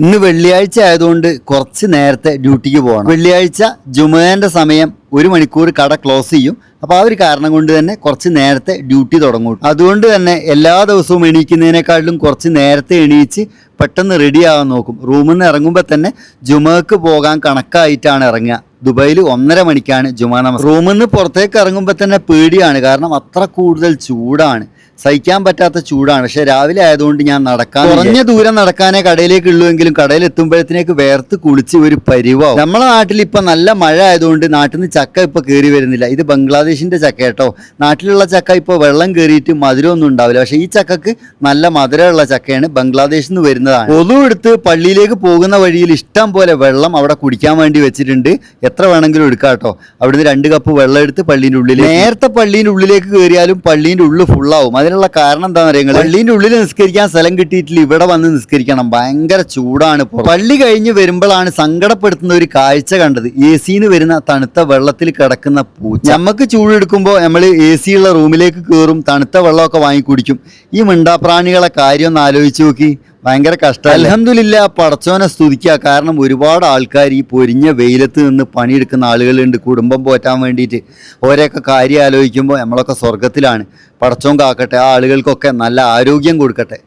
ഇന്ന് വെള്ളിയാഴ്ച ആയതുകൊണ്ട് കുറച്ച് നേരത്തെ ഡ്യൂട്ടിക്ക് പോകണം. വെള്ളിയാഴ്ച ജുമുഅന്റെ സമയം 1 മണിക്കൂർ കട ക്ലോസ് ചെയ്യും. അപ്പോൾ ആ ഒരു കാരണം കൊണ്ട് തന്നെ കുറച്ച് നേരത്തെ ഡ്യൂട്ടി തുടങ്ങും. അതുകൊണ്ട് തന്നെ എല്ലാ ദിവസവും എണീക്കുന്നതിനേക്കാളും കുറച്ച് നേരത്തെ എണീച്ച് പെട്ടെന്ന് റെഡി ആവാൻ നോക്കും. റൂമിൽ നിന്ന് ഇറങ്ങുമ്പോൾ തന്നെ ജുമുഅക്ക് പോകാൻ കണക്കായിട്ടാണ് ഇറങ്ങുക. ദുബായിൽ 1.5 മണിക്കാണ് ജുമാ നമസ്കാരം. റൂമിൽ നിന്ന് പുറത്തേക്ക് ഇറങ്ങുമ്പോൾ തന്നെ പേടിയാണ്, കാരണം അത്ര കൂടുതൽ ചൂടാണ്, സഹിക്കാൻ പറ്റാത്ത ചൂടാണ്. പക്ഷെ രാവിലെ ആയതുകൊണ്ട് ഞാൻ കുറഞ്ഞ ദൂരം നടക്കാനേ കടയിലേക്ക് ഉള്ളൂവെങ്കിലും കടയിൽ എത്തുമ്പോഴത്തേക്ക് വേർത്ത് കുളിച്ച് ഒരു പരിവാവും. നമ്മളെ നാട്ടിൽ ഇപ്പൊ നല്ല മഴ ആയതുകൊണ്ട് നാട്ടിൽ നിന്ന് ചക്ക ഇപ്പൊ കയറി വരുന്നില്ല. ഇത് ബംഗ്ലാദേശിന്റെ ചക്ക കേട്ടോ. നാട്ടിലുള്ള ചക്ക ഇപ്പോൾ വെള്ളം കയറിയിട്ട് മധുരമൊന്നും ഉണ്ടാവില്ല. പക്ഷെ ഈ ചക്കക്ക് നല്ല മധുരമുള്ള ചക്കയാണ്, ബംഗ്ലാദേശിൽ നിന്ന് വരുന്നതാണ്. ഒതു എടുത്ത് പള്ളിയിലേക്ക് പോകുന്ന വഴിയിൽ ഇഷ്ടം പോലെ വെള്ളം അവിടെ കുടിക്കാൻ വേണ്ടി വെച്ചിട്ടുണ്ട്. എത്ര വേണമെങ്കിലും എടുക്കാം കേട്ടോ. അവിടുന്ന് 2 കപ്പ് വെള്ളം എടുത്ത് പള്ളീൻ്റെ ഉള്ളിൽ, നേരത്തെ പള്ളീൻ്റെ ഉള്ളിലേക്ക് കയറിയാലും പള്ളീൻ്റെ ഉള്ളിൽ ഫുള്ളാവും. അതിനുള്ള കാരണം എന്താ പറയുക, പള്ളീൻ്റെ ഉള്ളിൽ നിസ്കരിക്കാൻ സ്ഥലം കിട്ടിയിട്ടില്ല, ഇവിടെ വന്ന് നിസ്കരിക്കണം. ഭയങ്കര ചൂടാണ്. പള്ളി കഴിഞ്ഞ് വരുമ്പോഴാണ് സങ്കടപ്പെടുത്തുന്ന ഒരു കാഴ്ച കണ്ടത്. സിന്ന് വരുന്ന തണുത്ത വെള്ളത്തിൽ കിടക്കുന്ന പൂച്ച. നമുക്ക് ചൂടെടുക്കുമ്പോൾ നമ്മൾ AC ഉള്ള റൂമിലേക്ക് കയറും, തണുത്ത വെള്ളമൊക്കെ വാങ്ങി കുടിക്കും. ഈ മിണ്ടാപ്രാണികളെ കാര്യം ഒന്ന് ആലോചിച്ച് നോക്കി, ഭയങ്കര കഷ്ടം. അൽഹംദുലില്ലാ, പടച്ചോനെ സ്തുതിക്കുക. കാരണം ഒരുപാട് ആൾക്കാർ ഈ പൊരിഞ്ഞ വെയിലത്ത് നിന്ന് പണിയെടുക്കുന്ന ആളുകളുണ്ട്, കുടുംബം പോറ്റാൻ വേണ്ടിയിട്ട്. ഓരോക്കെ കാര്യം ആലോചിക്കുമ്പോൾ നമ്മളൊക്കെ സ്വർഗത്തിലാണ്. പടച്ചോൻ കാക്കട്ടെ, ആ ആളുകൾക്കൊക്കെ നല്ല ആരോഗ്യം കൊടുക്കട്ടെ.